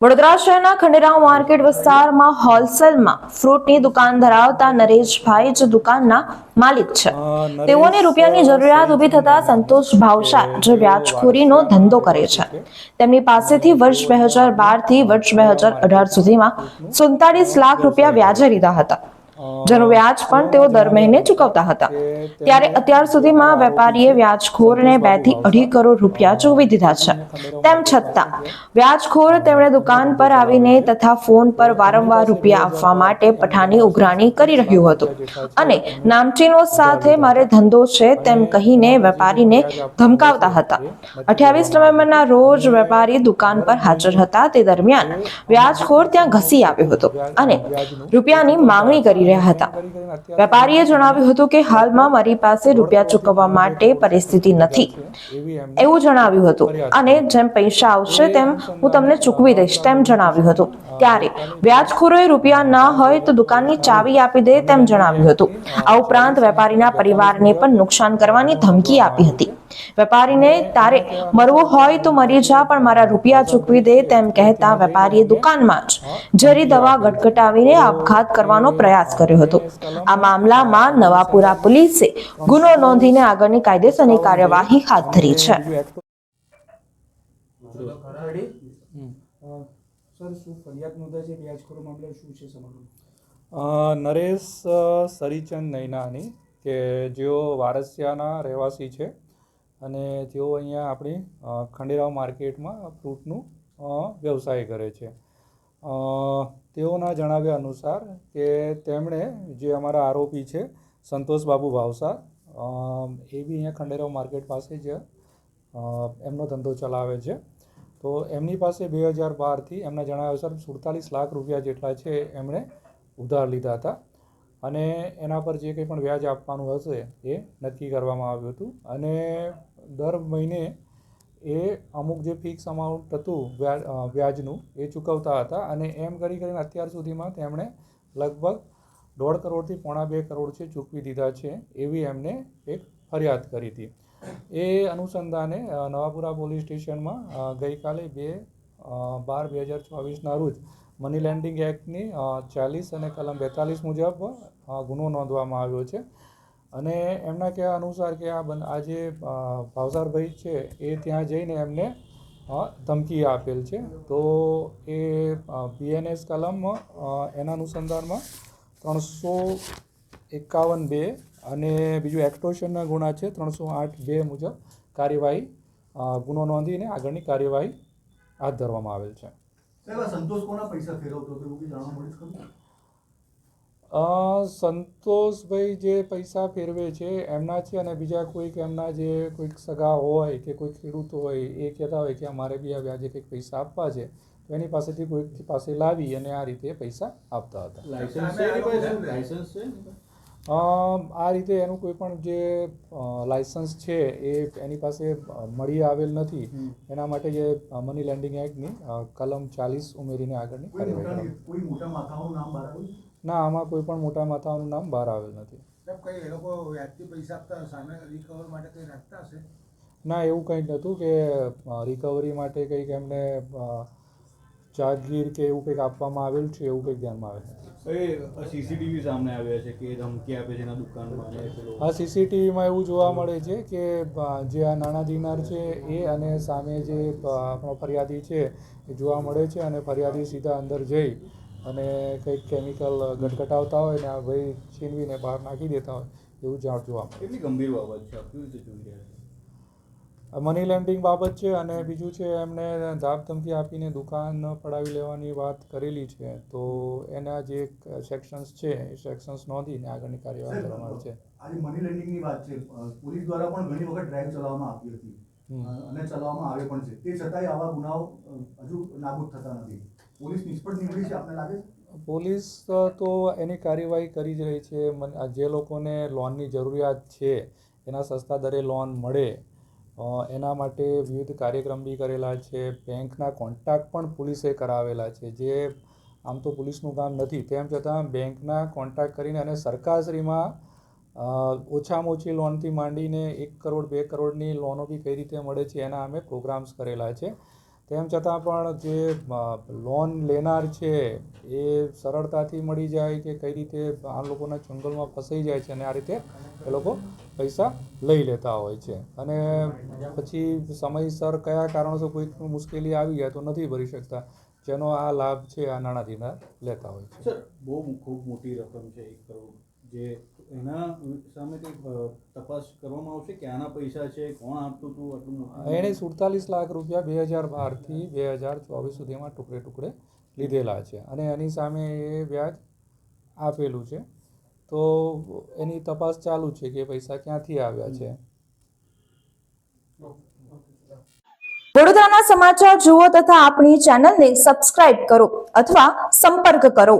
વડોદરા શહેરના ખંડેરાવ માર્કેટ વિસ્તારમાં હોલસેલમાં ફ્રૂટની દુકાન ધરાવતા નરેશભાઈ જ દુકાનના માલિક છે. તેઓને રૂપિયાની જરૂરિયાત ઊભી થતા સંતોષ ભાવસાર જે વ્યાજખોરીનો ધંધો કરે છે, તેમની પાસેથી વર્ષ 2012 થી વર્ષ 2018 સુધીમાં 47 લાખ રૂપિયા વ્યાજે લીધા હતા, જેનું વ્યાજ પણ તેઓ દર મહિને ચૂકવતા હતા. ત્યારે અત્યાર સુધીમાં વેપારીએ વ્યાજખોરને 2 થી 2.5 કરોડ રૂપિયા ચૂકવી દીધા છે. તેમ છતાં વ્યાજખોર તેમણે દુકાન પર આવીને તથા ફોન પર વારંવાર રૂપિયા આપવા માટે પઠાની ઉઘરાણી કરી રહ્યું હતું અને નામચીનો સાથે મારે ધંધો છે તેમ કહીને વેપારીને ધમકાવતા હતા. 28 નવેમ્બરના રોજ વેપારી દુકાન પર હાજર હતા. તે દરમિયાન વ્યાજખોર ત્યાં ઘસી આવ્યો હતો અને રૂપિયાની માંગણી કરી રહ્યા હતા. વેપારીએ જણાવ્યું હતું કે હાલમાં મારી પાસે રૂપિયા ચૂકવવા માટે પરિસ્થિતિ નથી એવું જણાવ્યું હતું અને જેમ પૈસા આવશે તેમ હું તમને ચૂકવી દઈશ તેમ જણાવ્યું હતું. ત્યારે વ્યાજખોરોએ રૂપિયા ના હોય તો દુકાનની ચાવી આપી દે તેમ જણાવ્યું હતું. આ ઉપરાંત વેપારીના પરિવારને પણ નુકસાન કરવાની ધમકી આપી હતી. વેપારીને તારે મરવું હોય તો મરી જા, પણ મારા રૂપિયા ચૂકવી દે તેમ કહેતા વેપારીએ દુકાનમાં જ ઝેરી દવા ગટગટાવીને આપઘાત કરવાનો પ્રયાસ કર્યો હતો. આ મામલામાં નવાપુરા પોલીસે ગુનો નોંધીને આગળની કાયદેસરની કાર્યવાહી હાથ ધરી છે. નરેશ સરીચંદ નૈનાની કે જેઓ વારસિયાના રહેવાસી છે અને તેઓ અહીંયા આપણી ખંડેરાવ માર્કેટમાં ફ્રૂટનું વ્યવસાય કરે છે. તેઓના જણાવ્યા અનુસાર કે તેમણે જે અમારા આરોપી છે સંતોષ બાબુ ભાવસાર, એ બી અહીંયા ખંડેરાવ માર્કેટ પાસે જ એમનો ધંધો ચલાવે છે. તો એમની પાસે 2012થી એમના જણાવ્યા અનુસાર 47 લાખ રૂપિયા જેટલા છે એમણે ઉધાર લીધા હતા અને એના પર જે કંઈ પણ વ્યાજ આપવાનું હશે એ નક્કી કરવામાં આવ્યું હતું અને દર મહિને એ અમુક જે ફિક્સ અમાઉન્ટ હતું વ્યાજનું એ ચૂકવતા હતા અને એમ કરીને અત્યાર સુધીમાં તેમણે લગભગ 1.5 કરોડથી 1.25 કરોડ છે ચૂકવી દીધા છે એવી એમને એક ફરિયાદ કરી હતી. એ અનુસંધાને નવાપુરા પોલીસ સ્ટેશનમાં ગઈકાલે 2/12/2024ના રોજ મની લેન્ડિંગ એક્ટની 40 અને કલમ 42 મુજબ ગુનો નોંધવામાં આવ્યો છે અને એમના કહેવા અનુસાર કે આ જે ભાવસારભાઈ છે એ ત્યાં જઈને એમને ધમકી આપેલ છે. તો એ BNS કલમ એના અનુસંધાનમાં 351(2) અને બીજું એક્ટોર્શનના ગુના છે 308(2) મુજબ કાર્યવાહી ગુનો નોંધીને આગળની કાર્યવાહી હાથ ધરવામાં આવેલ છે. સંતોષભાઈ જે પૈસા ફેરવે છે એમના છે અને બીજા કોઈક એમના જે કોઈક સગા હોય કે કોઈ ખેડૂત હોય એ કહેતા હોય કે અમારે બી આ વ્યાજે કંઈક પૈસા આપવા છે તો એની પાસેથી કોઈક પાસે લાવી અને આ રીતે પૈસા આપતા હતા. આ રીતે એનું કોઈ પણ જે લાયસન્સ છે એ એની પાસે મળી આવેલ નથી. એના માટે જે મની લેન્ડિંગ એક્ટની કલમ 40 ઉમેરીને આગળની કાર્યવાહી. ના, આમાં કોઈ પણ મોટા માથાઓનું નામ બહાર આવેલ નથી. ના, એવું કંઈ નહોતું કે રિકવરી માટે કંઈક એમને જાગીર કે એવું કંઈક આપવામાં આવેલ છે એવું કંઈક ધ્યાનમાં આવેલ નથી. સીસીટીવી સામે આવ્યા છે કે ધમકી આપે છે એના દુકાનમાં. હા, સીસીટીવીમાં એવું જોવા મળે છે કે જે આ નાણાં દિનાર છે એ અને સામે જે આપણો ફરિયાદી છે એ જોવા મળે છે અને ફરિયાદી સીધા અંદર જઈ અને કંઈક કેમિકલ ગટગટાવતા હોય ને આ ભાઈ છીનવીને બહાર નાખી દેતા હોય એવું જોવા મળે. કેટલી ગંભીર બાબત છે, કેવી રીતે જોઈ રહ્યા છે? મની લેન્ડિંગ બાબત છે અને બીજું છે એમને ધાક ધમકી આપીને દુકાન પડાવી લેવાની વાત કરેલી છે. તો એના જે સેક્શન્સ છે એ સેક્શન્સ નોંધીને આગળની કાર્યવાહી કરવામાં આવી છે. આજે મની લેન્ડિંગની વાત છે, પોલીસ દ્વારા પણ ઘણી વખત ડ્રાઈવ ચલાવવામાં આવતી હતી અને ચલાવવામાં આવે પણ છે, તે છતાંય આવા ગુનાઓ હજુ નાબૂદ થતા નથી. પોલીસ નિષ્ફળ નીવડી છે, આપને લાગે છે? પોલીસ તો એની કાર્યવાહી કરી જ રહી છે. જે લોકોને લોનની જરૂરિયાત છે એના સસ્તા દરે લોન મળે એના માટે વિવિધ કાર્યક્રમ બી કરેલા છે. બેંકના કોન્ટેક્ટ પણ પોલીસે કરાવેલા છે, જે આમ તો પોલીસનું કામ નથી. તેમ છતાં બેંકના કોન્ટેક્ટ કરીને અને સરકારશ્રીમાં ઓછામાં ઓછી લોનથી માંડીને 1 કરોડ 2 કરોડની લોનો બી કઈ રીતે મળે છે એના અમે પ્રોગ્રામ્સ કરેલા છે. તેમ છતાં પણ જે લોન લેનાર છે એ સરળતાથી મળી જાય કે કઈ રીતે આ લોકોના જંગલમાં ફસાઈ જાય છે અને આ રીતે એ લોકો પૈસા લઈ લેતા હોય છે અને પછી સમયસર કયા કારણોસર કોઈ મુશ્કેલી આવી જાય તો નથી ભરી શકતા, જેનો આ લાભ છે આ નાણાધીના લેતા હોય છે. સર, બહુ ખૂબ મોટી રકમ છે 1 કરોડ, જે એના સામે કંઈક તપાસ કરવામાં આવશે કે આના પૈસા છે, કોણ આપતું હતું આટલું મોટું? એણે 47 લાખ રૂપિયા 2012થી 2024 સુધીમાં ટુકડે ટુકડે લીધેલા છે અને એની સામે એ વ્યાજ આપેલું છે. તો એની તપાસ ચાલુ છે કે પૈસા ક્યાંથી આવ્યા છે. વડોદરાના સમાચાર જુઓ તથા આપણી ચેનલને સબસ્ક્રાઇબ કરો અથવા સંપર્ક કરો.